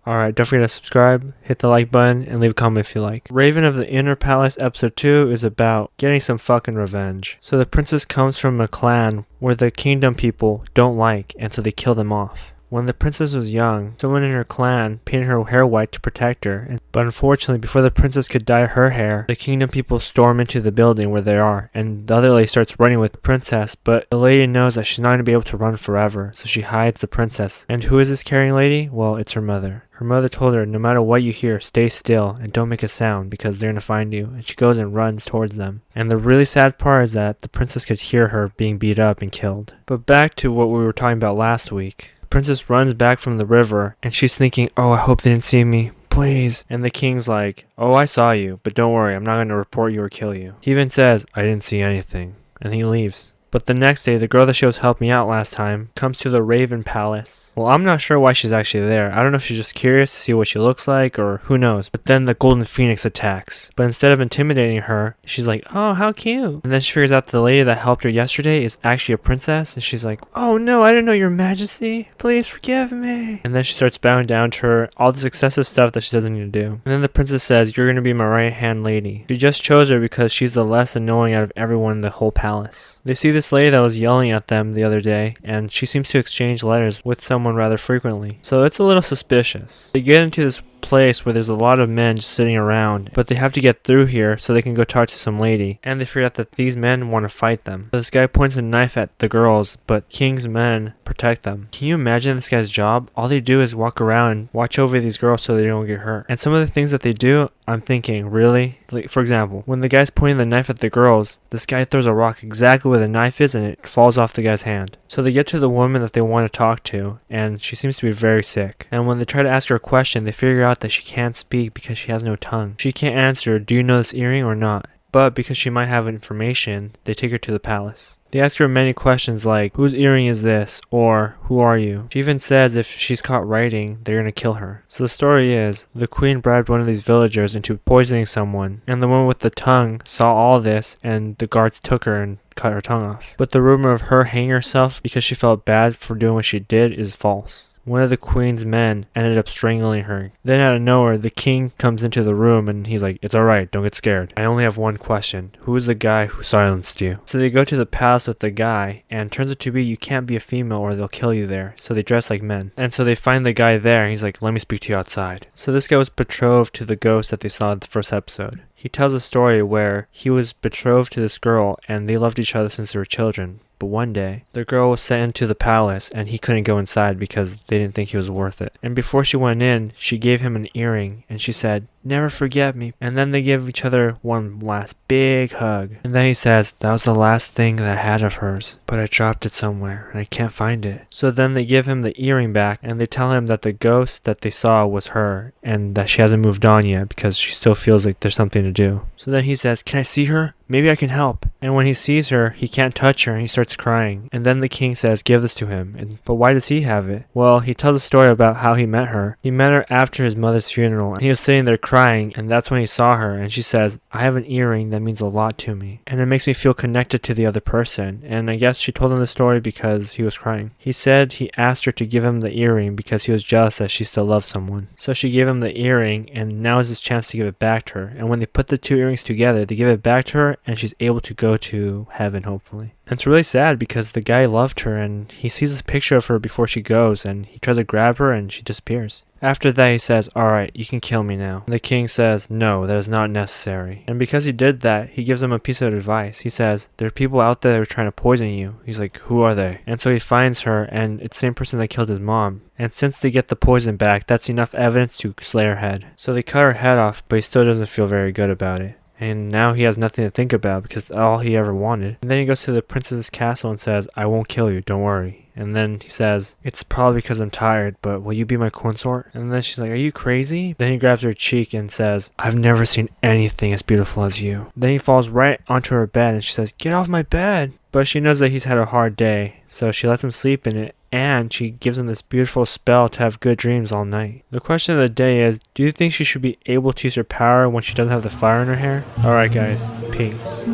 Alright, don't forget to subscribe, hit the like button, and leave a comment if you like. Raven of the Inner Palace episode 2 is about getting some fucking revenge. So the princess comes from a clan where the kingdom people don't like, and so they kill them off. When the princess was young, someone in her clan painted her hair white to protect her, but unfortunately before the princess could dye her hair, the kingdom people storm into the building where they are, and the other lady starts running with the princess, but the lady knows that she's not going to be able to run forever, so she hides the princess. And who is this caring lady? Well, it's her mother. Her mother told her, no matter what you hear, stay still and don't make a sound because they're going to find you, and she goes and runs towards them. And the really sad part is that the princess could hear her being beat up and killed. But back to what we were talking about last week. Princess runs back from the river and she's thinking, oh, I hope they didn't see me, please. And the king's like, oh, I saw you, but don't worry, I'm not going to report you or kill you. He even says, I didn't see anything, and he leaves. But the next day, the girl that she was helping me out last time comes to the Raven Palace. Well, I'm not sure why she's actually there. I don't know if she's just curious to see what she looks like or who knows. But then the Golden Phoenix attacks. But instead of intimidating her, she's like, oh, how cute. And then she figures out the lady that helped her yesterday is actually a princess. And she's like, oh no, I didn't know your majesty. Please forgive me. And then she starts bowing down to her, all this excessive stuff that she doesn't need to do. And then the princess says, you're going to be my right hand lady. She just chose her because she's the less annoying out of everyone in the whole palace. They see this lady that was yelling at them the other day, and she seems to exchange letters with someone rather frequently, so it's a little suspicious. They get into this place where there's a lot of men just sitting around, but they have to get through here so they can go talk to some lady, and they figure out that these men want to fight them. So this guy points a knife at the girls, but King's men protect them. Can you imagine this guy's job? All they do is walk around and watch over these girls so they don't get hurt. And some of the things that they do, I'm thinking, really? Like, for example, when the guy's pointing the knife at the girls, this guy throws a rock exactly where the knife is and it falls off the guy's hand. So they get to the woman that they want to talk to, and she seems to be very sick. And when they try to ask her a question, they figure out that she can't speak because she has no tongue. She can't answer, do you know this earring or not? But because she might have information, they take her to the palace. They ask her many questions like, whose earring is this? Or, who are you? She even says if she's caught writing, they're gonna kill her. So the story is, the queen bribed one of these villagers into poisoning someone, and the one with the tongue saw all this, and the guards took her and cut her tongue off. But the rumor of her hanging herself because she felt bad for doing what she did is false. One of the queen's men ended up strangling her. Then out of nowhere, the king comes into the room and he's like, it's alright, don't get scared. I only have one question. Who is the guy who silenced you? So they go to the palace with the guy, and turns out to be you can't be a female or they'll kill you there. So they dress like men. And so they find the guy there and he's like, let me speak to you outside. So this guy was betrothed to the ghost that they saw in the first episode. He tells a story where he was betrothed to this girl and they loved each other since they were children. But one day, the girl was sent into the palace and he couldn't go inside because they didn't think he was worth it. And before she went in, she gave him an earring and she said, never forget me. And then they give each other one last big hug. And then he says, that was the last thing that I had of hers, but I dropped it somewhere and I can't find it. So then they give him the earring back and they tell him that the ghost that they saw was her and that she hasn't moved on yet because she still feels like there's something to do. So then he says, can I see her? Maybe I can help. And when he sees her, he can't touch her and he starts crying. And then the king says, give this to him. But why does he have it? Well, he tells a story about how he met her. He met her after his mother's funeral and he was sitting there crying, and that's when he saw her and she says, I have an earring that means a lot to me and it makes me feel connected to the other person. And I guess she told him the story because he was crying. He said he asked her to give him the earring because he was jealous that she still loved someone. So she gave him the earring and now is his chance to give it back to her. And when they put the two earrings together, they give it back to her and she's able to go to heaven, hopefully. And it's really sad because the guy loved her and he sees a picture of her before she goes and he tries to grab her and she disappears. After that he says, alright, you can kill me now. And the king says, no, that is not necessary. And because he did that, he gives him a piece of advice. He says, there are people out there that are trying to poison you. He's like, who are they? And so he finds her and it's the same person that killed his mom. And since they get the poison back, that's enough evidence to slay her head. So they cut her head off, but he still doesn't feel very good about it. And now he has nothing to think about because all he ever wanted. And then he goes to the princess's castle and says, I won't kill you, don't worry. And then he says, it's probably because I'm tired, but will you be my consort? And then she's like, are you crazy? Then he grabs her cheek and says, I've never seen anything as beautiful as you. Then he falls right onto her bed and she says, get off my bed. But she knows that he's had a hard day, so she lets him sleep in it. And she gives him this beautiful spell to have good dreams all night. The question of the day is, do you think she should be able to use her power when she doesn't have the fire in her hair? Alright guys, peace.